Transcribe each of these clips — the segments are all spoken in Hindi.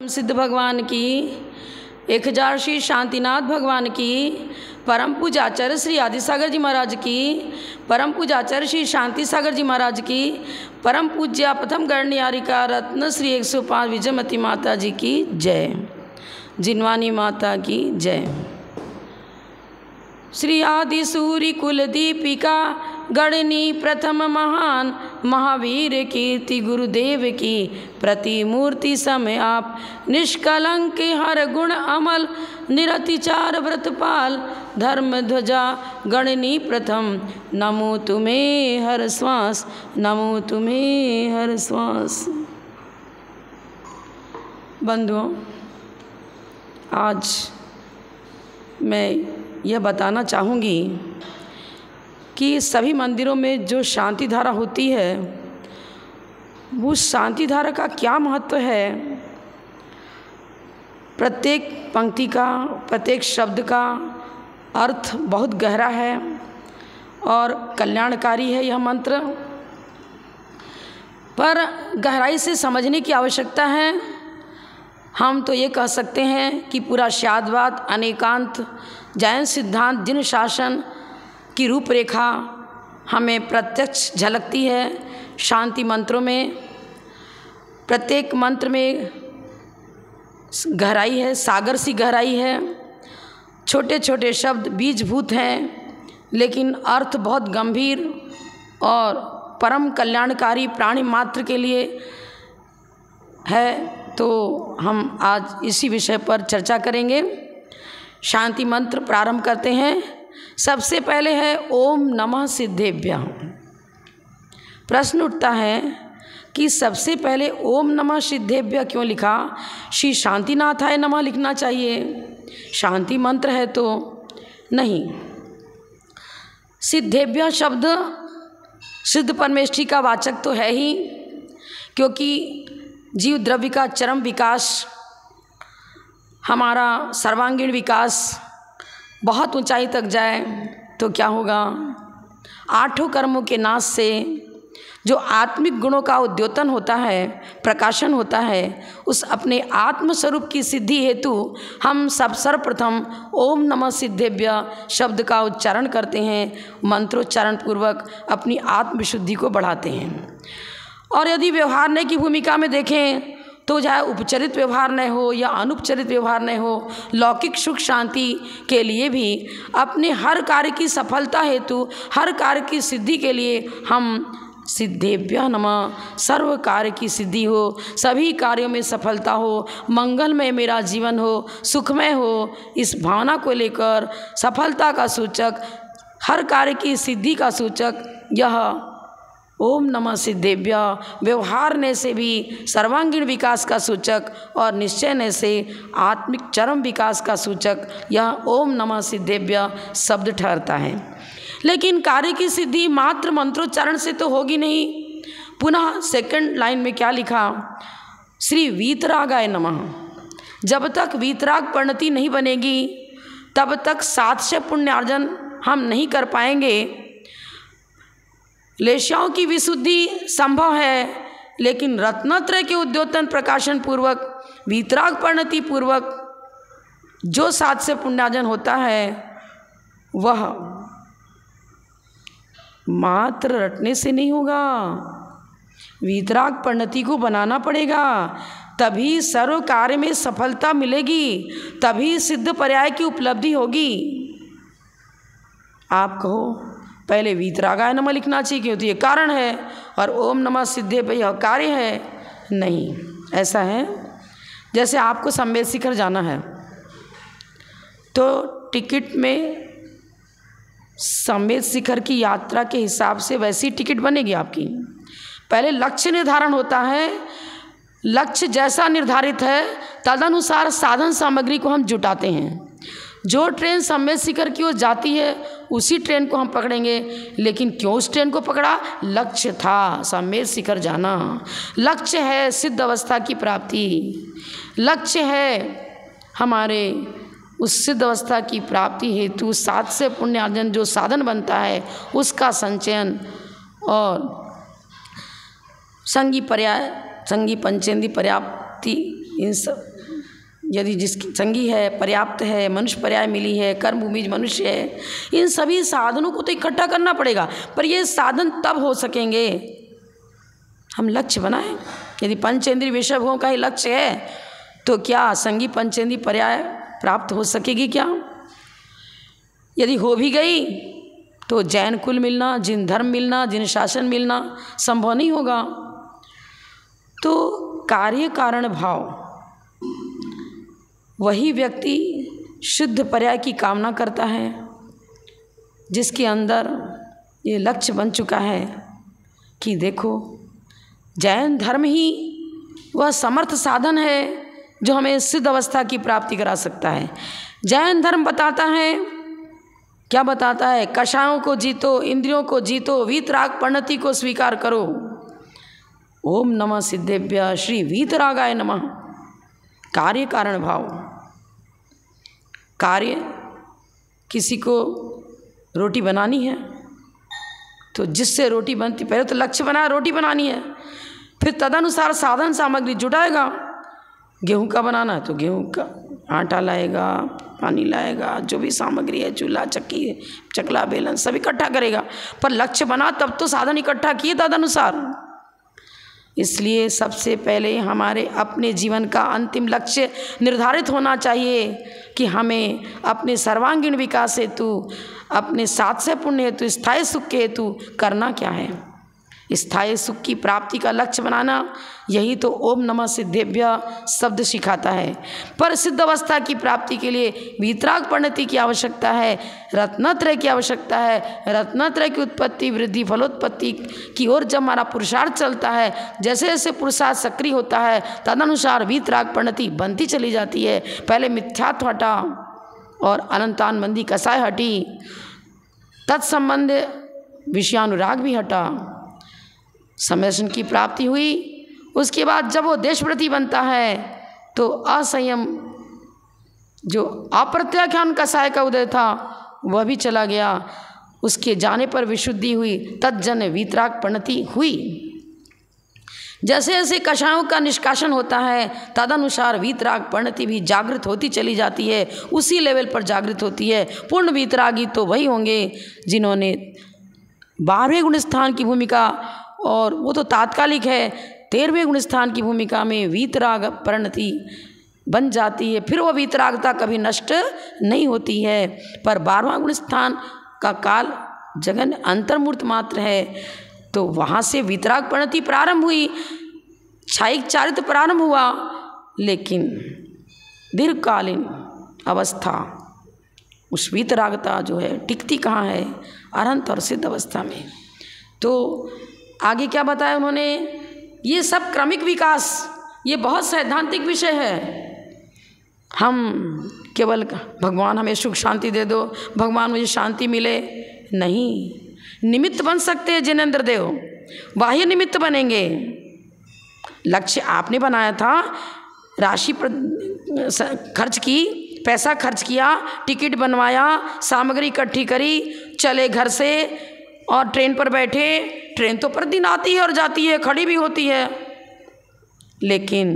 सिद्ध भगवान की, 1000 श्री शांतिनाथ भगवान की, परम पूज्य आचार्य श्री आदिसागर जी महाराज की, परम पूज्य आचार्य श्री शांति सागर जी महाराज की, परम पूज्य प्रथम गणनियारिका रत्न श्री 105 विजयमती माता जी की जय। जिनवानी माता की जय। श्री आदि सूर्य कुल दीपिका गणनी प्रथम महान महावीर कीर्ति गुरुदेव की प्रतिमूर्ति समय आप निष्कलंक हर गुण अमल निरतिचार व्रतपाल धर्म ध्वजा गणनी प्रथम नमो तुम्हें हर श्वास नमो तुम्हें हर श्वास। बंधुओं, आज मैं यह बताना चाहूँगी कि सभी मंदिरों में जो शांति धारा होती है वो शांति धारा का क्या महत्व है। प्रत्येक पंक्ति का, प्रत्येक शब्द का अर्थ बहुत गहरा है और कल्याणकारी है यह मंत्र, पर गहराई से समझने की आवश्यकता है। हम तो ये कह सकते हैं कि पूरा शाद्वाद अनेकांत जैन सिद्धांत जिन शासन की रूपरेखा हमें प्रत्यक्ष झलकती है शांति मंत्रों में। प्रत्येक मंत्र में गहराई है, सागर सी गहराई है। छोटे छोटे शब्द बीजभूत हैं, लेकिन अर्थ बहुत गंभीर और परम कल्याणकारी प्राणी मात्र के लिए है। तो हम आज इसी विषय पर चर्चा करेंगे। शांति मंत्र प्रारंभ करते हैं। सबसे पहले है ओम नमः सिद्धेभ्यः। प्रश्न उठता है कि सबसे पहले ओम नमः सिद्धेभ्यः क्यों लिखा? श्री शांतिनाथाय नमः लिखना चाहिए, शांति मंत्र है तो नहीं। सिद्धेभ्यः शब्द सिद्ध परमेष्ठी का वाचक तो है ही, क्योंकि जीव द्रव्य का चरम विकास, हमारा सर्वांगीण विकास बहुत ऊंचाई तक जाए तो क्या होगा? 8 कर्मों के नाश से जो आत्मिक गुणों का उद्योतन होता है, प्रकाशन होता है, उस अपने आत्म स्वरूप की सिद्धि हेतु हम सब सर्वप्रथम ओम नमः सिद्धेभ्यः शब्द का उच्चारण करते हैं। मंत्रोच्चारण पूर्वक अपनी आत्म विशुद्धि को बढ़ाते हैं। और यदि व्यवहारने की भूमिका में देखें तो चाहे उपचरित व्यवहार न हो या अनुपचरित व्यवहार न हो, लौकिक सुख शांति के लिए भी अपने हर कार्य की सफलता हेतु, हर कार्य की सिद्धि के लिए हम सिद्धेभ्यः नमः, सर्व कार्य की सिद्धि हो, सभी कार्यों में सफलता हो, मंगलमय मेरा जीवन हो, सुखमय हो, इस भावना को लेकर सफलता का सूचक, हर कार्य की सिद्धि का सूचक यह ओम नमः सिद्धेभ्यः व्यवहारने से भी सर्वांगीण विकास का सूचक और निश्चयने से आत्मिक चरम विकास का सूचक यह ओम नमः सिद्धेभ्यः शब्द ठहरता है। लेकिन कार्य की सिद्धि मात्र मंत्रोच्चारण से तो होगी नहीं। पुनः सेकंड लाइन में क्या लिखा? श्री वीतरागाय नमः। जब तक वीतराग परिणति नहीं बनेगी तब तक सातशय पुण्यार्जन हम नहीं कर पाएंगे। लेशाओं की विशुद्धि संभव है, लेकिन रत्नत्रय के उद्योतन प्रकाशन पूर्वक, वीतराग परिणति पूर्वक जो 700 पुण्यार्जन होता है वह मात्र रटने से नहीं होगा। वीतराग परिणति को बनाना पड़ेगा, तभी सर्व कार्य में सफलता मिलेगी, तभी सिद्ध पर्याय की उपलब्धि होगी। आप कहो पहले वीतरागाय नमः लिखना चाहिए क्योंकि ये कारण है और ओम नमः सिद्धेभ्यः यह कार्य है। नहीं, ऐसा है जैसे आपको संवेद शिखर जाना है तो टिकट में संवेद शिखर की यात्रा के हिसाब से वैसी टिकट बनेगी आपकी। पहले लक्ष्य निर्धारण होता है, लक्ष्य जैसा निर्धारित है तदनुसार साधन सामग्री को हम जुटाते हैं। जो ट्रेन संवेद शिखर की ओर जाती है उसी ट्रेन को हम पकड़ेंगे। लेकिन क्यों उस ट्रेन को पकड़ा? लक्ष्य था संवेद शिखर जाना, लक्ष्य है सिद्ध अवस्था की प्राप्ति, लक्ष्य है हमारे उस सिद्ध अवस्था की प्राप्ति हेतु 700 पुण्यार्जन जो साधन बनता है उसका संचयन और संगी पर्याय, संगी पंचेंद्री पर्याप्ति इन सब यदि जिसकी संगी है, पर्याप्त है, मनुष्य पर्याय मिली है, कर्म भूमि मनुष्य है, इन सभी साधनों को तो इकट्ठा करना पड़ेगा। पर ये साधन तब हो सकेंगे हम लक्ष्य बनाएं। यदि पंचेंद्रिय विषय भोगों का ही लक्ष्य है तो क्या संगी पंचेंद्रिय पर्याय प्राप्त हो सकेगी क्या? यदि हो भी गई तो जैन कुल मिलना, जिन धर्म मिलना, जिन शासन मिलना संभव नहीं होगा। तो कार्य कारण भाव, वही व्यक्ति शुद्ध पर्याय की कामना करता है जिसके अंदर ये लक्ष्य बन चुका है कि देखो जैन धर्म ही वह समर्थ साधन है जो हमें सिद्ध अवस्था की प्राप्ति करा सकता है। जैन धर्म बताता है, क्या बताता है? कषायों को जीतो, इंद्रियों को जीतो, वीतराग परिणति को स्वीकार करो। ओम नमः सिद्धेभ्य श्री वीतरागाय नमः। कार्य कारण भाव, कार्य किसी को रोटी बनानी है तो जिससे रोटी बनती, पहले तो लक्ष्य बनाया रोटी बनानी है, फिर तदनुसार साधन सामग्री जुटाएगा। गेहूं का बनाना है तो गेहूं का आटा लाएगा, पानी लाएगा, जो भी सामग्री है, चूल्हा, चक्की, चकला, बेलन सब इकट्ठा करेगा। पर लक्ष्य बना तब तो साधन इकट्ठा किए तदनुसार। इसलिए सबसे पहले हमारे अपने जीवन का अंतिम लक्ष्य निर्धारित होना चाहिए कि हमें अपने सर्वांगीण विकास हेतु, अपने साधस्य पुण्य हेतु, स्थायी सुख के हेतु करना क्या है। स्थायी सुख की प्राप्ति का लक्ष्य बनाना, यही तो ओम नमः सिद्धेभ्य शब्द सिखाता है। पर सिद्ध अवस्था की प्राप्ति के लिए वीतराग परिणति की आवश्यकता है, रत्नत्रय की आवश्यकता है। रत्नत्रय की उत्पत्ति, वृद्धि, फलोत्पत्ति की ओर जब हमारा पुरुषार्थ चलता है, जैसे जैसे पुरुषार्थ सक्रिय होता है तदनुसार वीतराग परिणति बनती चली जाती है। पहले मिथ्यात्व हटा और अनंतान मंदी कसाय हटी, तत्संबंध विषयानुराग भी हटा, समदर्शन की प्राप्ति हुई। उसके बाद जब वो देशव्रती बनता है तो असंयम, जो अप्रत्याख्यान कसाय का उदय था वह भी चला गया। उसके जाने पर विशुद्धि हुई, तज्जन वीतराग परिणति हुई। जैसे जैसे कषायों का निष्कासन होता है तदनुसार वीतराग परिणति भी जागृत होती चली जाती है, उसी लेवल पर जागृत होती है। पूर्ण वीतरागी तो वही होंगे जिन्होंने 12वें गुण स्थान की भूमिका, और वो तो तात्कालिक है, 13वें गुण स्थान की भूमिका में वीतराग परिणति बन जाती है। फिर वो वीतरागता कभी नष्ट नहीं होती है। पर 12वां गुण स्थान का काल जगन अंतर्मूर्त मात्र है, तो वहाँ से वीतराग परिणति प्रारंभ हुई, क्षायिक चारित्र प्रारंभ हुआ। लेकिन दीर्घकालीन अवस्था उस वीतरागता जो है टिकती कहाँ है? अरहंत और सिद्ध अवस्था में। तो आगे क्या बताया उन्होंने? ये सब क्रमिक विकास, ये बहुत सैद्धांतिक विषय है। हम केवल भगवान हमें सुख शांति दे दो, भगवान मुझे शांति मिले, नहीं। निमित्त बन सकते हैं जिनेंद्र देव, बाह्य निमित्त बनेंगे। लक्ष्य आपने बनाया था, राशि खर्च की, पैसा खर्च किया, टिकट बनवाया, सामग्री इकट्ठी करी, चले घर से और ट्रेन पर बैठे। ट्रेन तो प्रतिदिन आती है और जाती है, खड़ी भी होती है, लेकिन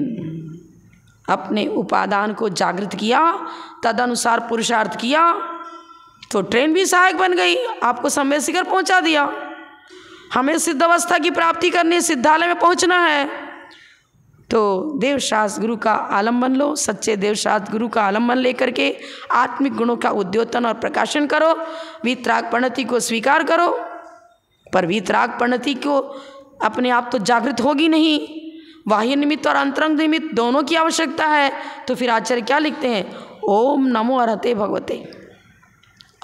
अपने उपादान को जागृत किया, तदनुसार पुरुषार्थ किया तो ट्रेन भी सहायक बन गई, आपको समय शिखर पहुंचा दिया। हमें सिद्ध अवस्था की प्राप्ति करनी, सिद्धालय में पहुंचना है, तो देवशास्त्र गुरु का आलम्बन लो। सच्चे देवशास्त्र गुरु का आलम्बन लेकर के आत्मिक गुणों का उद्योतन और प्रकाशन करो, वीतराग परिणति को स्वीकार करो। पर वीतराग परिणति को अपने आप तो जागृत होगी नहीं, बाह्य निमित्त और अंतरंग निमित्त दोनों की आवश्यकता है। तो फिर आचार्य क्या लिखते हैं? ओम नमो अरहते भगवते,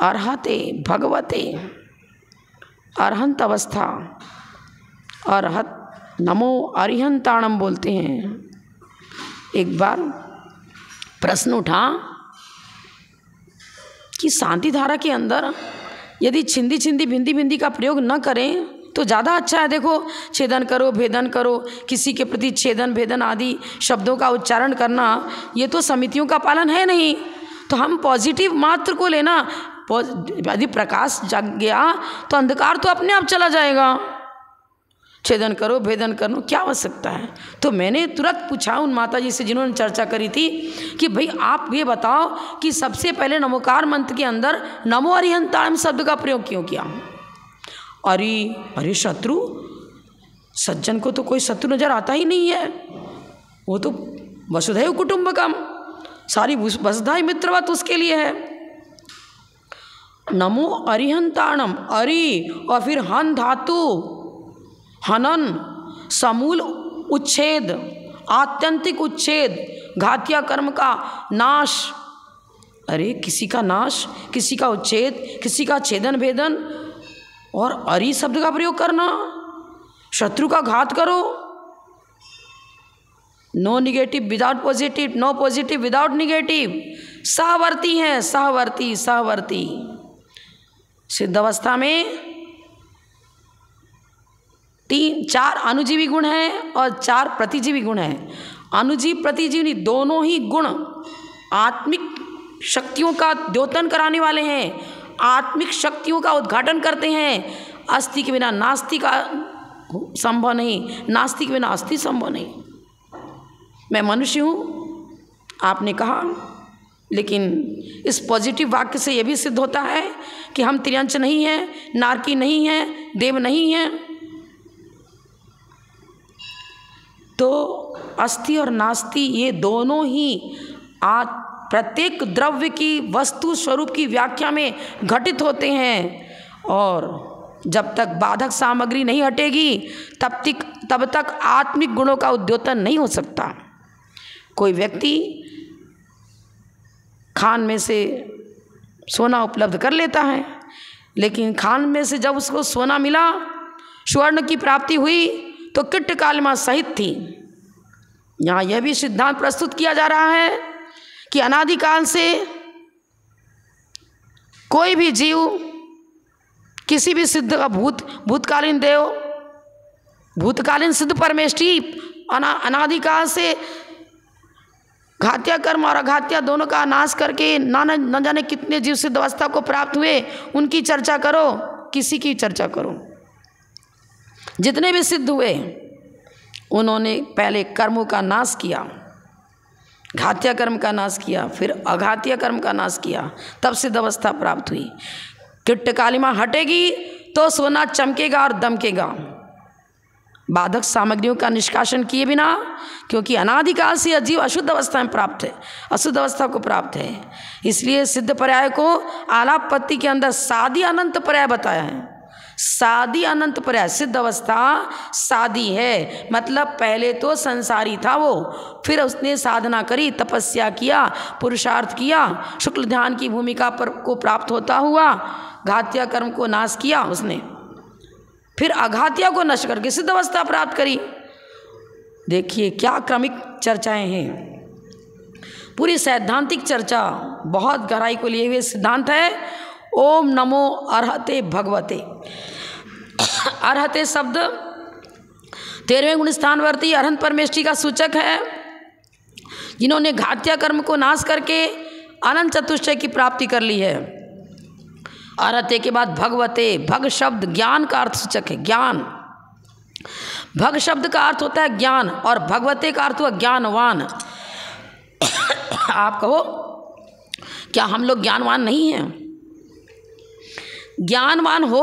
अरहते भगवते, अरहंत अवस्था, अरहत नमो अरिहंताणम बोलते हैं। एक बार प्रश्न उठा कि शांति धारा के अंदर यदि छिंदी छिंदी भिंदी भिंदी का प्रयोग न करें तो ज़्यादा अच्छा है। देखो, छेदन करो, भेदन करो, किसी के प्रति छेदन भेदन आदि शब्दों का उच्चारण करना, ये तो समितियों का पालन है नहीं। तो हम पॉजिटिव मात्र को लेना। यदि प्रकाश जग गया तो अंधकार तो अपने आप चला जाएगा। छेदन करो, भेदन करो, क्या आवश्यकता है। तो मैंने तुरंत पूछा उन माता जी से जिन्होंने चर्चा करी थी कि भाई आप ये बताओ कि सबसे पहले नमोकार मंत्र के अंदर नमो अरिहंताणम शब्द का प्रयोग क्यों किया। अरे शत्रु, सज्जन को तो कोई शत्रु नजर आता ही नहीं है, वो तो वसुधैव कुटुंबकम, सारी वसुधा मित्रवत उसके लिए है। नमो अरिहंताणम, अरि और फिर हन धातु, हनन समूल उच्छेद, आत्यंतिक उच्छेद, घातिया कर्म का नाश। अरे किसी का नाश, किसी का उच्छेद, किसी का छेदन भेदन, और अरि शब्द का प्रयोग करना, शत्रु का घात करो। No negative without positive, no positive without negative, सहवर्ती हैं, सहवर्ती। सिद्ध अवस्था में 4 अनुजीवी गुण हैं और 4 प्रतिजीवी गुण हैं। अनुजीव प्रतिजीवी दोनों ही गुण आत्मिक शक्तियों का द्योतन कराने वाले हैं, आत्मिक शक्तियों का उद्घाटन करते हैं। अस्थि के बिना नास्ति का संभव नहीं, नास्ति के बिना अस्थि संभव नहीं। मैं मनुष्य हूँ आपने कहा, लेकिन इस पॉजिटिव वाक्य से यह भी सिद्ध होता है कि हम त्रियंच नहीं हैं, नारकी नहीं हैं, देव नहीं हैं। तो अस्थि और नास्ति ये दोनों ही प्रत्येक द्रव्य की वस्तु स्वरूप की व्याख्या में घटित होते हैं, और जब तक बाधक सामग्री नहीं हटेगी तब तक आत्मिक गुणों का उद्योतन नहीं हो सकता। कोई व्यक्ति खान में से सोना उपलब्ध कर लेता है, लेकिन खान में से जब उसको सोना मिला, स्वर्ण की प्राप्ति हुई, तो किट्ट कालिमा सहित थी। यहाँ यह भी सिद्धांत प्रस्तुत किया जा रहा है कि अनादिकाल से कोई भी जीव किसी भी सिद्ध का भूतकालीन देव, भूतकालीन सिद्ध परमेष्ठी अनादिकाल से घात्या कर्म और अघात्या दोनों का नाश करके न जाने कितने जीव सिद्ध अवस्था को प्राप्त हुए, उनकी चर्चा करो, किसी की चर्चा करो। जितने भी सिद्ध हुए उन्होंने पहले कर्मों का नाश किया, घात्या कर्म का नाश किया, फिर अघात्य कर्म का नाश किया, तब सिद्ध अवस्था प्राप्त हुई। किट्ट कालिमा हटेगी तो सोना चमकेगा और दमकेगा, बाधक सामग्रियों का निष्कासन किए बिना, क्योंकि अनादिकाल से अजीव अशुद्ध अवस्था में प्राप्त है, अशुद्ध अवस्था को प्राप्त है। इसलिए सिद्ध पर्याय को आलापत्ति के अंदर सादी अनंत पर्याय बताया है। सादी अनंत पर्याय, सिद्ध अवस्था सादी है, मतलब पहले तो संसारी था वो, फिर उसने साधना करी, तपस्या किया, पुरुषार्थ किया, शुक्ल ध्यान की भूमिका पर को प्राप्त होता हुआ घात्या कर्म को नाश किया उसने, फिर अघात्या को नष्ट करके सिद्ध अवस्था प्राप्त करी। देखिए क्या क्रमिक चर्चाएं हैं, पूरी सैद्धांतिक चर्चा, बहुत गहराई को लिए हुए सिद्धांत है। ओम नमो अर्हते भगवते। अर्हते शब्द 13वें गुण स्थानवर्ती अरहंत परमेष्ठी का सूचक है, जिन्होंने घात्या कर्म को नाश करके अनंत चतुष्टय की प्राप्ति कर ली है। अर्हते के बाद भगवते, भग शब्द ज्ञान का अर्थ सूचक है, ज्ञान। भग शब्द का अर्थ होता है ज्ञान, और भगवते का अर्थ हुआ ज्ञानवान। आप कहो क्या हम लोग ज्ञानवान नहीं हैं? ज्ञानवान हो,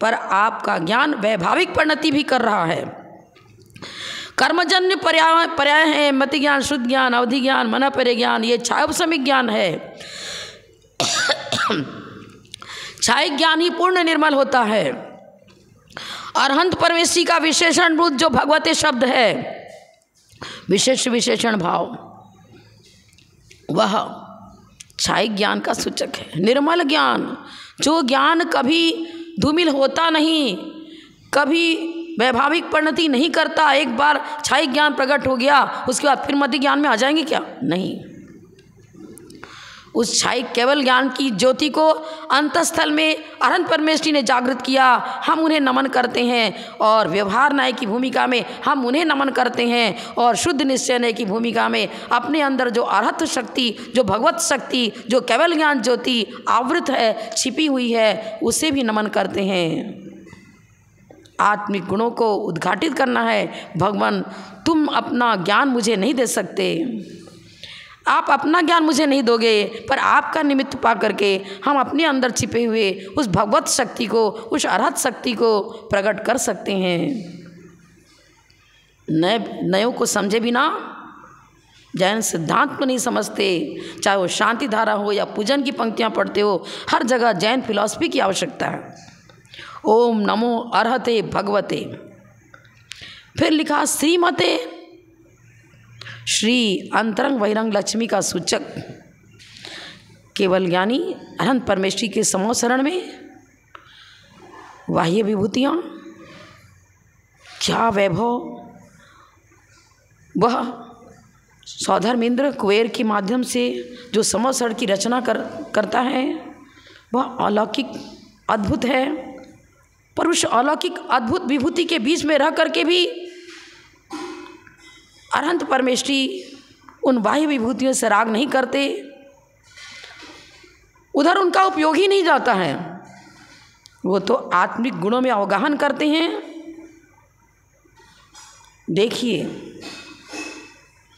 पर आपका ज्ञान वैभाविक परिणति भी कर रहा है। कर्मजन्य पर्याय है मति ज्ञान, शुद्ध ज्ञान, अवधि ज्ञान, मन परे ज्ञान, ये छायोपशमिक ज्ञान है। छाय ज्ञान ही पूर्ण निर्मल होता है। अरहंत परमेष्ठी का विशेषण रूप जो भगवते शब्द है, विशेष विशेषण भाव, वह छाय ज्ञान का सूचक है। निर्मल ज्ञान, जो ज्ञान कभी धूमिल होता नहीं, कभी वैभाविक परिणति नहीं करता। एक बार छाई ज्ञान प्रकट हो गया, उसके बाद फिर मति ज्ञान में आ जाएंगे क्या? नहीं। उस छाई केवल ज्ञान की ज्योति को अंतस्थल में अरहंत परमेष्ठी ने जागृत किया। हम उन्हें नमन करते हैं, और व्यवहार न्याय की भूमिका में हम उन्हें नमन करते हैं, और शुद्ध निश्चय न्याय की भूमिका में अपने अंदर जो अरहत शक्ति, जो भगवत शक्ति, जो केवल ज्ञान ज्योति आवृत है, छिपी हुई है, उसे भी नमन करते हैं। आत्मिक गुणों को उद्घाटित करना है। भगवान तुम अपना ज्ञान मुझे नहीं दे सकते, आप अपना ज्ञान मुझे नहीं दोगे, पर आपका निमित्त पा करके हम अपने अंदर छिपे हुए उस भगवत शक्ति को, उस अरहत शक्ति को प्रकट कर सकते हैं। नयों को समझे बिना, जैन सिद्धांत को नहीं समझते, चाहे वो शांति धारा हो या पूजन की पंक्तियाँ पढ़ते हो, हर जगह जैन फिलॉसफी की आवश्यकता है। ओम नमो अर्हते भगवते। फिर लिखा श्रीमते, श्री अंतरंग बहिरंग लक्ष्मी का सूचक, केवल ज्ञानी अनंत परमेश्वरी के समो शरण में बाह्य विभूतियाँ, क्या वैभव! वह सौधर्मेंद्र कुबेर के माध्यम से जो समोसरण की रचना करता है वह अलौकिक अद्भुत है, पर उस अलौकिक अद्भुत विभूति के बीच में रह करके भी अनंत परमेश्वरी उन बाह्य विभूतियों से राग नहीं करते, उधर उनका उपयोग ही नहीं जाता है। वो तो आत्मिक गुणों में अवगाहन करते हैं। देखिए,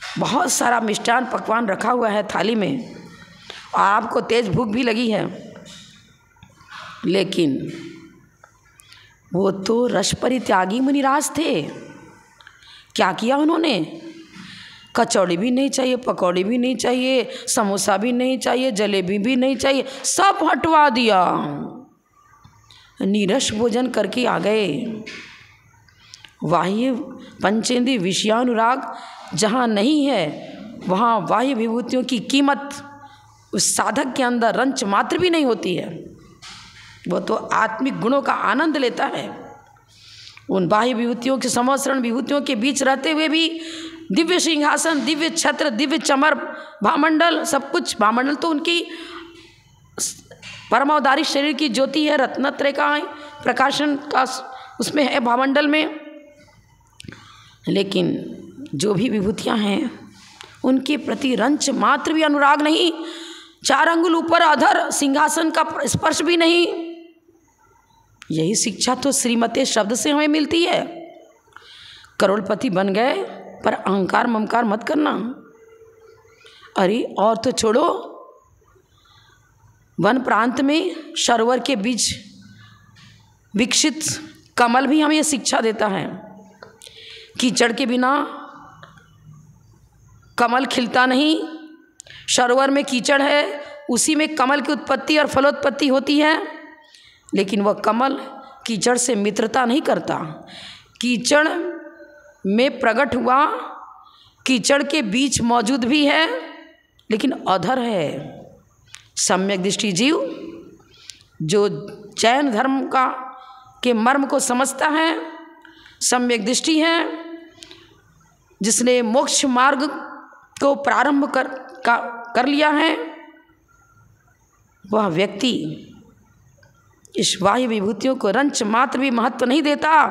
बहुत सारा मिष्टान पकवान रखा हुआ है थाली में और आपको तेज भूख भी लगी है, लेकिन वो तो रस परित्यागी मुनिराज थे। क्या किया उन्होंने? कचौड़ी भी नहीं चाहिए, पकौड़ी भी नहीं चाहिए, समोसा भी नहीं चाहिए, जलेबी भी नहीं चाहिए, सब हटवा दिया, नीरस भोजन करके आ गए। बाह्य पंचेंद्रिय विषयानुराग जहाँ नहीं है, वहाँ बाह्य विभूतियों की कीमत उस साधक के अंदर रंच मात्र भी नहीं होती है। वो तो आत्मिक गुणों का आनंद लेता है। उन बाह्य विभूतियों के समोसरण विभूतियों के बीच रहते हुए भी दिव्य सिंहासन, दिव्य छत्र, दिव्य चमर, भामंडल, सब कुछ। भामंडल तो उनकी परमावतारी शरीर की ज्योति है, रत्नत्रय का प्रकाशन का उसमें है भामंडल में। लेकिन जो भी विभूतियाँ हैं उनके प्रति रंच मात्र भी अनुराग नहीं, 4 अंगुल ऊपर अधर सिंहासन का स्पर्श भी नहीं। यही शिक्षा तो श्रीमते शब्द से हमें मिलती है। करोड़पति बन गए पर अहंकार ममकार मत करना। अरे और तो छोड़ो, वन प्रांत में सरोवर के बीच विकसित कमल भी हमें शिक्षा देता है। कीचड़ के बिना कमल खिलता नहीं। सरोवर में कीचड़ है, उसी में कमल की उत्पत्ति और फलोत्पत्ति होती है, लेकिन वह कमल कीचड़ से मित्रता नहीं करता। कीचड़ में प्रकट हुआ, कीचड़ के बीच मौजूद भी है, लेकिन अधर है। सम्यक दृष्टि जीव जो जैन धर्म का के मर्म को समझता है, सम्यक दृष्टि है, जिसने मोक्ष मार्ग को प्रारंभ कर लिया है, वह व्यक्ति इस बाह्य विभूतियों को रंच मात्र भी महत्व नहीं देता।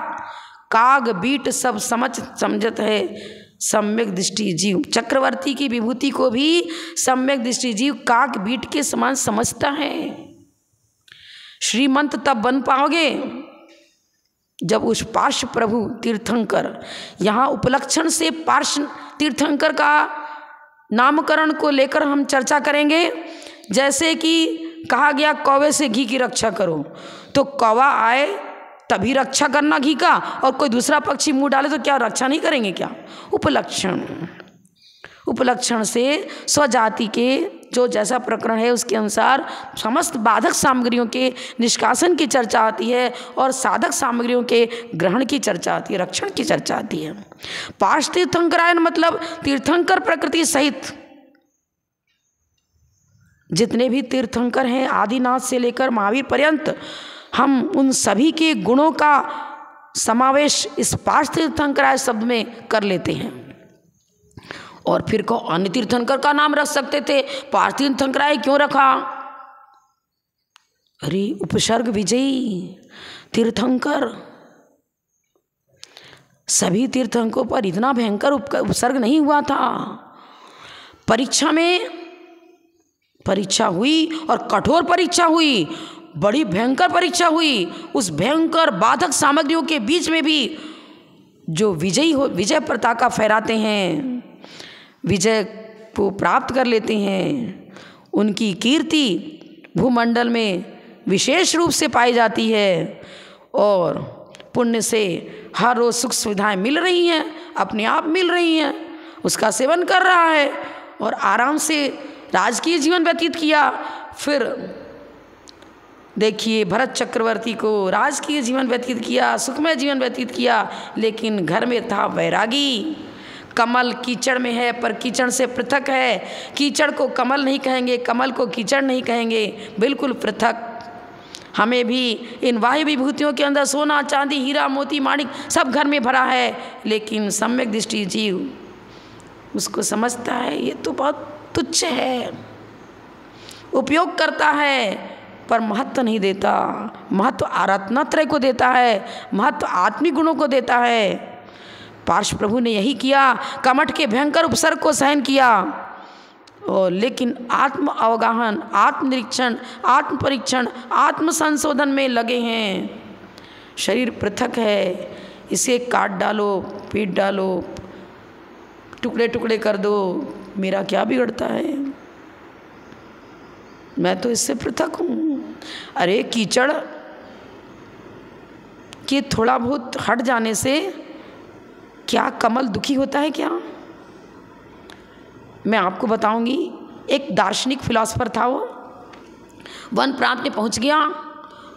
काग बीट सब समझत है सम्यक दृष्टि जीव। चक्रवर्ती की विभूति को भी सम्यक दृष्टि जीव काग बीट के समान समझता है। श्रीमंत तब बन पाओगे जब उस पार्श्व प्रभु तीर्थंकर, यहाँ उपलक्षण से पार्श्व तीर्थंकर का नामकरण को लेकर हम चर्चा करेंगे। जैसे कि कहा गया कौवे से घी की रक्षा करो, तो कौवा आए तभी रक्षा करना घी का, और कोई दूसरा पक्षी मुंह डाले तो क्या रक्षा नहीं करेंगे क्या? उपलक्षण से स्वजाति के जो जैसा प्रकरण है उसके अनुसार समस्त बाधक सामग्रियों के निष्कासन की चर्चा आती है और साधक सामग्रियों के ग्रहण की चर्चा आती है, रक्षण की चर्चा आती है। पार्श्व तीर्थंकरायन मतलब तीर्थंकर प्रकृति सहित जितने भी तीर्थंकर हैं, आदिनाथ से लेकर महावीर पर्यंत, हम उन सभी के गुणों का समावेश इस पार्श्व तीर्थंकराय शब्द में कर लेते हैं। और फिर को अन्य तीर्थंकर का नाम रख सकते थे, पार्श्व तीर्थंकराय क्यों रखा? अरे उपसर्ग विजयी तीर्थंकर, सभी तीर्थंकरों पर इतना भयंकर उपसर्ग नहीं हुआ था। परीक्षा में परीक्षा हुई और कठोर परीक्षा हुई, बड़ी भयंकर परीक्षा हुई। उस भयंकर बाधक सामग्रियों के बीच में भी जो विजयी हो, विजय पताका फहराते हैं, विजय को प्राप्त कर लेते हैं, उनकी कीर्ति भूमंडल में विशेष रूप से पाई जाती है। और पुण्य से हर रोज़ सुख सुविधाएं मिल रही हैं, अपने आप मिल रही हैं, उसका सेवन कर रहा है और आराम से राजकीय जीवन व्यतीत किया। फिर देखिए भरत चक्रवर्ती को राजकीय जीवन व्यतीत किया, सुखमय जीवन व्यतीत किया, लेकिन घर में था वैरागी। कमल कीचड़ में है पर कीचड़ से पृथक है। कीचड़ को कमल नहीं कहेंगे, कमल को कीचड़ नहीं कहेंगे, बिल्कुल पृथक। हमें भी इन बाह्य विभूतियों के अंदर सोना चांदी हीरा मोती माणिक सब घर में भरा है, लेकिन सम्यक दृष्टि जीव उसको समझता है ये तो बहुत तुच्छ है, उपयोग करता है पर महत्व नहीं देता। महत्व आराधनात्रय को देता है, महत्व आत्मिक गुणों को देता है। पार्श्व प्रभु ने यही किया, कमठ के भयंकर उपसर्ग को सहन किया और लेकिन आत्म अवगाहन, आत्मनिरीक्षण, आत्म परीक्षण, आत्म संशोधन में लगे हैं। शरीर पृथक है, इसे काट डालो, पीट डालो, टुकड़े टुकड़े कर दो, मेरा क्या बिगड़ता है, मैं तो इससे पृथक हूँ। अरे कीचड़ के थोड़ा बहुत हट जाने से क्या कमल दुखी होता है क्या? मैं आपको बताऊंगी। एक दार्शनिक फिलॉसफर था, वो वन प्रांत में पहुंच गया,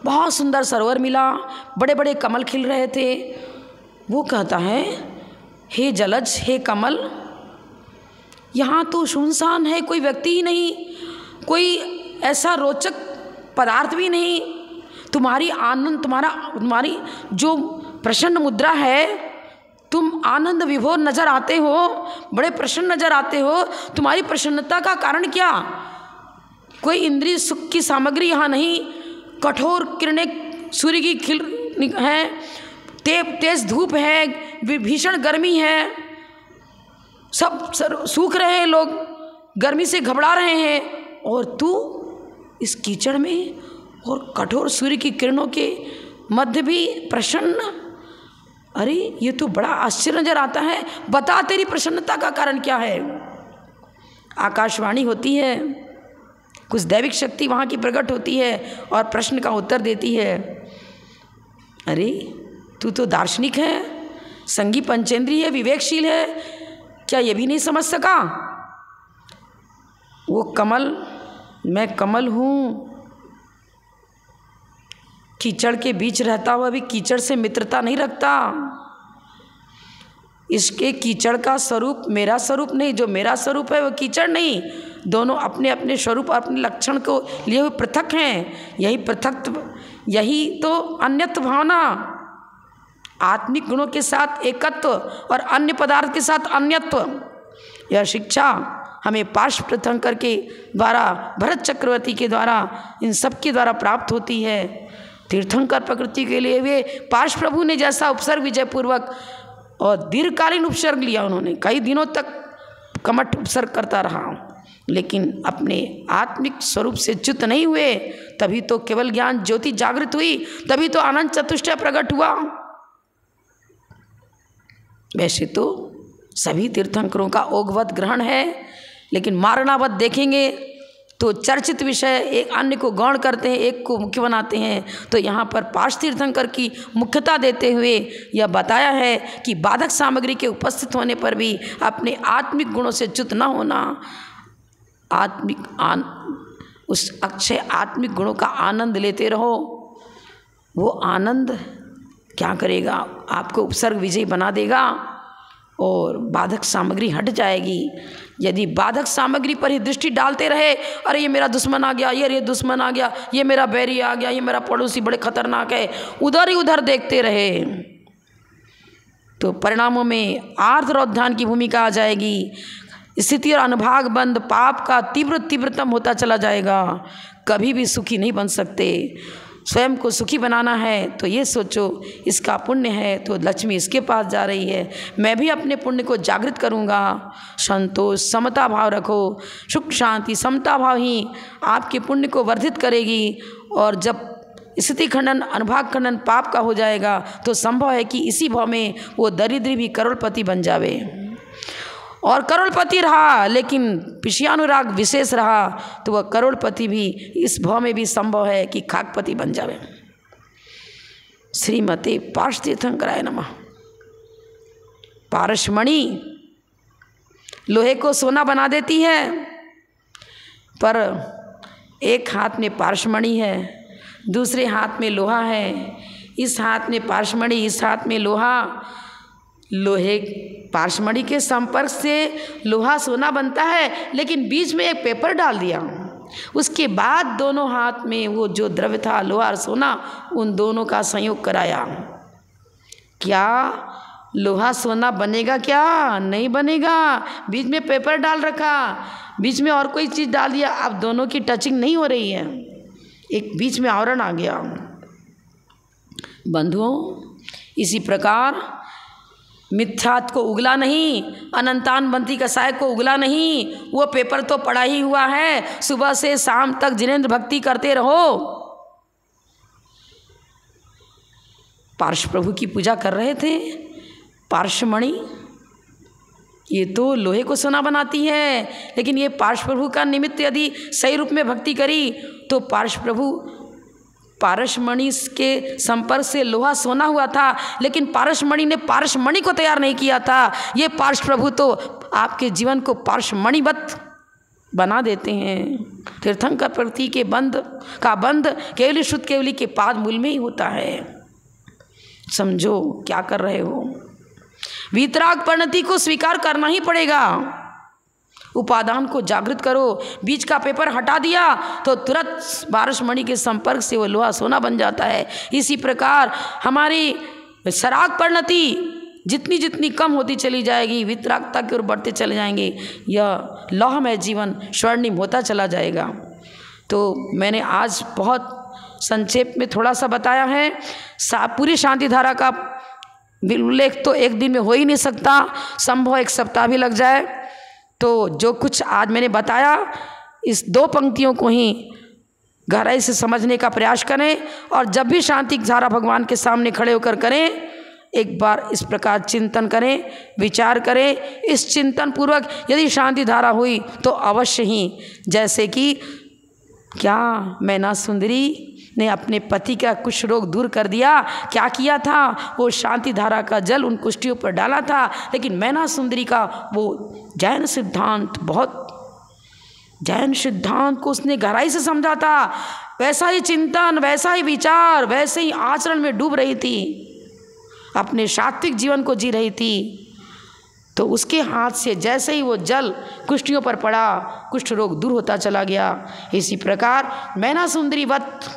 बहुत सुंदर सरोवर मिला, बड़े बड़े कमल खिल रहे थे। वो कहता है, हे जलज, हे कमल, यहाँ तो सुनसान है, कोई व्यक्ति ही नहीं, कोई ऐसा रोचक पदार्थ भी नहीं। तुम्हारी आनंद, तुम्हारी जो प्रसन्न मुद्रा है, तुम आनंद विभोर नजर आते हो, बड़े प्रसन्न नजर आते हो। तुम्हारी प्रसन्नता का कारण क्या? कोई इंद्रिय सुख की सामग्री यहाँ नहीं, कठोर किरणें सूर्य की खिल है, तेज धूप है, भीषण गर्मी है, सब सूख रहे हैं लोग, गर्मी से घबरा रहे हैं, और तू इस कीचड़ में और कठोर सूर्य की किरणों के मध्य भी प्रसन्न। अरे ये तो बड़ा आश्चर्य नजर आता है, बता तेरी प्रसन्नता का कारण क्या है। आकाशवाणी होती है, कुछ दैविक शक्ति वहाँ की प्रकट होती है और प्रश्न का उत्तर देती है। अरे तू तो दार्शनिक है, संगी पंचेंद्रिय है, विवेकशील है, क्या ये भी नहीं समझ सका? वो कमल, मैं कमल हूँ, कीचड़ के बीच रहता हुआ भी कीचड़ से मित्रता नहीं रखता। इसके कीचड़ का स्वरूप मेरा स्वरूप नहीं, जो मेरा स्वरूप है वो कीचड़ नहीं, दोनों अपने अपने स्वरूप, अपने लक्षण को लिए हुए पृथक हैं। यही पृथक, यही तो अन्यत्व भावना, आत्मिक गुणों के साथ एकत्व और अन्य पदार्थ के साथ अन्यत्व। यह शिक्षा हमें पार्श्व तीर्थंकर के द्वारा, भरत चक्रवर्ती के द्वारा, इन सब के द्वारा प्राप्त होती है। तीर्थंकर प्रकृति के लिए वे पार्श्व प्रभु ने जैसा उपसर्ग विजय पूर्वक और दीर्घकालीन उपसर्ग लिया, उन्होंने कई दिनों तक कमठ उपसर्ग करता रहा, लेकिन अपने आत्मिक स्वरूप से च्युत नहीं हुए। तभी तो केवल ज्ञान ज्योति जागृत हुई, तभी तो अनंत चतुष्टय प्रकट हुआ। वैसे तो सभी तीर्थंकरों का ओघवत ग्रहण है, लेकिन मारणावत देखेंगे तो चर्चित विषय एक अन्य को गौण करते हैं, एक को मुख्य बनाते हैं। तो यहाँ पर पार्श्व तीर्थंकर की मुख्यता देते हुए यह बताया है कि बाधक सामग्री के उपस्थित होने पर भी अपने आत्मिक गुणों से च्युत न होना, उस अक्षय आत्मिक गुणों का आनंद लेते रहो। वो आनंद क्या करेगा? आपको उपसर्ग विजयी बना देगा और बाधक सामग्री हट जाएगी। यदि बाधक सामग्री पर ही दृष्टि डालते रहे, अरे ये मेरा दुश्मन आ गया, ये दुश्मन आ गया, ये मेरा बैरी आ गया, ये मेरा पड़ोसी बड़े खतरनाक है, उधर ही उधर देखते रहे, तो परिणामों में आर्द्रोद्धान की भूमिका आ जाएगी। स्थिति और अनुभाग बंद पाप का तीव्रतम होता चला जाएगा। कभी भी सुखी नहीं बन सकते। स्वयं को सुखी बनाना है तो ये सोचो इसका पुण्य है तो लक्ष्मी इसके पास जा रही है, मैं भी अपने पुण्य को जागृत करूँगा। संतोष समता भाव रखो, सुख शांति समता भाव ही आपके पुण्य को वर्धित करेगी। और जब स्थिति खंडन अनुभाग खंडन पाप का हो जाएगा तो संभव है कि इसी भाव में वो दरिद्री भी करोड़पति बन जावे। और करोड़पति रहा लेकिन विषयानुराग विशेष रहा तो वह करोड़पति भी इस भाव में भी संभव है कि खाकपति बन जावे। श्रीमते पार्षतीर्थंकराय नमः। पारसमणि लोहे को सोना बना देती है, पर एक हाथ में पारसमणि है, दूसरे हाथ में लोहा है। इस हाथ में पारसमणि, इस हाथ में लोहा। लोहे पारसमणि के संपर्क से लोहा सोना बनता है, लेकिन बीच में एक पेपर डाल दिया। उसके बाद दोनों हाथ में वो जो द्रव्य था लोहा और सोना, उन दोनों का संयोग कराया। क्या लोहा सोना बनेगा? क्या नहीं बनेगा। बीच में पेपर डाल रखा, बीच में और कोई चीज़ डाल दिया, अब दोनों की टचिंग नहीं हो रही है, एक बीच में आवरण आ गया। बंधुओं, इसी प्रकार मिथ्यात्व को उगला नहीं, अनंतान बंती कसाय को उगला नहीं, वो पेपर तो पड़ा ही हुआ है। सुबह से शाम तक जिनेंद्र भक्ति करते रहो। पार्श प्रभु की पूजा कर रहे थे। पार्श्वमणि ये तो लोहे को सोना बनाती है, लेकिन ये पार्श प्रभु का निमित्त यदि सही रूप में भक्ति करी तो पार्श प्रभु पारसमणि के संपर्क से लोहा सोना हुआ था, लेकिन पारसमणि ने पारसमणि को तैयार नहीं किया था। ये पार्श प्रभु तो आपके जीवन को पारसमणिवत बना देते हैं। तीर्थंकर प्रति के बंध केवली शुद्ध केवली के पाद मूल में ही होता है। समझो क्या कर रहे हो। वीतराग परिणति को स्वीकार करना ही पड़ेगा। उपादान को जागृत करो। बीच का पेपर हटा दिया तो तुरंत पारसमणि के संपर्क से वो लोहा सोना बन जाता है। इसी प्रकार हमारी सराग परिणति जितनी जितनी कम होती चली जाएगी, वितरागता की ओर बढ़ते चले जाएंगे, यह लौहमय जीवन स्वर्णिम होता चला जाएगा। तो मैंने आज बहुत संक्षेप में थोड़ा सा बताया है। पूरी शांति धारा का उल्लेख तो एक दिन में हो ही नहीं सकता, संभव एक सप्ताह भी लग जाए। तो जो कुछ आज मैंने बताया, इस 2 पंक्तियों को ही गहराई से समझने का प्रयास करें, और जब भी शांति धारा भगवान के सामने खड़े होकर करें, एक बार इस प्रकार चिंतन करें, विचार करें। इस चिंतन पूर्वक यदि शांति धारा हुई तो अवश्य ही, जैसे कि क्या मैना सुंदरी ने अपने पति का कुष्ठ रोग दूर कर दिया, क्या किया था, वो शांति धारा का जल उन कुष्ठियों पर डाला था। लेकिन मैना सुंदरी का वो जैन सिद्धांत, बहुत जैन सिद्धांत को उसने गहराई से समझा था। वैसा ही चिंतन, वैसा ही विचार, वैसे ही आचरण में डूब रही थी, अपने सात्विक जीवन को जी रही थी। तो उसके हाथ से जैसे ही वो जल कुष्ठियों पर पड़ा, कुष्ठ रोग दूर होता चला गया। इसी प्रकार मैना सुंदरीवत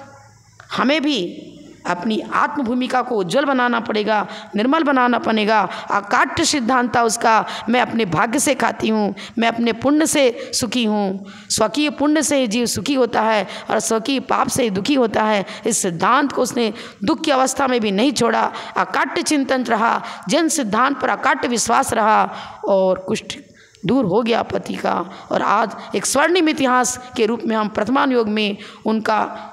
हमें भी अपनी आत्म भूमिका को उज्जवल बनाना पड़ेगा, निर्मल बनाना पड़ेगा। अकाट्य सिद्धांत था उसका, मैं अपने भाग्य से खाती हूँ, मैं अपने पुण्य से सुखी हूँ। स्वकीय पुण्य से जीव सुखी होता है और स्वकीय पाप से दुखी होता है। इस सिद्धांत को उसने दुख की अवस्था में भी नहीं छोड़ा। अकाट्य चिंतन रहा, जैन सिद्धांत पर अकाट्य विश्वास रहा, और कुष्ठ दूर हो गया पति का। और आज एक स्वर्णिम इतिहास के रूप में हम प्रथमान योग में उनका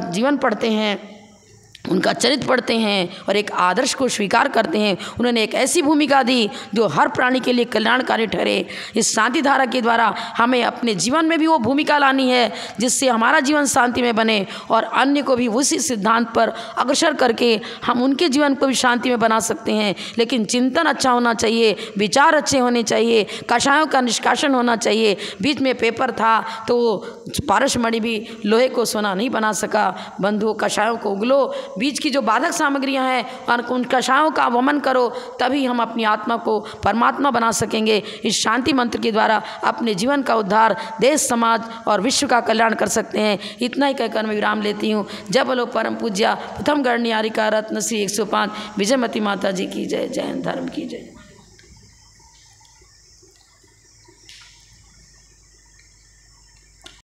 जीवन पढ़ते हैं, उनका चरित्र पढ़ते हैं और एक आदर्श को स्वीकार करते हैं। उन्होंने एक ऐसी भूमिका दी जो हर प्राणी के लिए कल्याणकारी ठहरे। इस शांति धारा के द्वारा हमें अपने जीवन में भी वो भूमिका लानी है जिससे हमारा जीवन शांति में बने, और अन्य को भी उसी सिद्धांत पर अग्रसर करके हम उनके जीवन को भी शांति में बना सकते हैं। लेकिन चिंतन अच्छा होना चाहिए, विचार अच्छे होने चाहिए, कषायों का निष्कासन होना चाहिए। बीच में पेपर था तो पारसमणि भी लोहे को सोना नहीं बना सका। बंधुओं, कषायों को उगलो, बीच की जो बाधक सामग्रियां हैं उन कषायों का वमन करो, तभी हम अपनी आत्मा को परमात्मा बना सकेंगे। इस शांति मंत्र के द्वारा अपने जीवन का उद्धार, देश समाज और विश्व का कल्याण कर सकते हैं। इतना ही कहकर मैं विराम लेती हूँ। जय बोलो परम पूज्या प्रथम गणनियारिका रत्न श्री 105 विजयमती माता जी की जय। जय हिंद, धर्म की जय।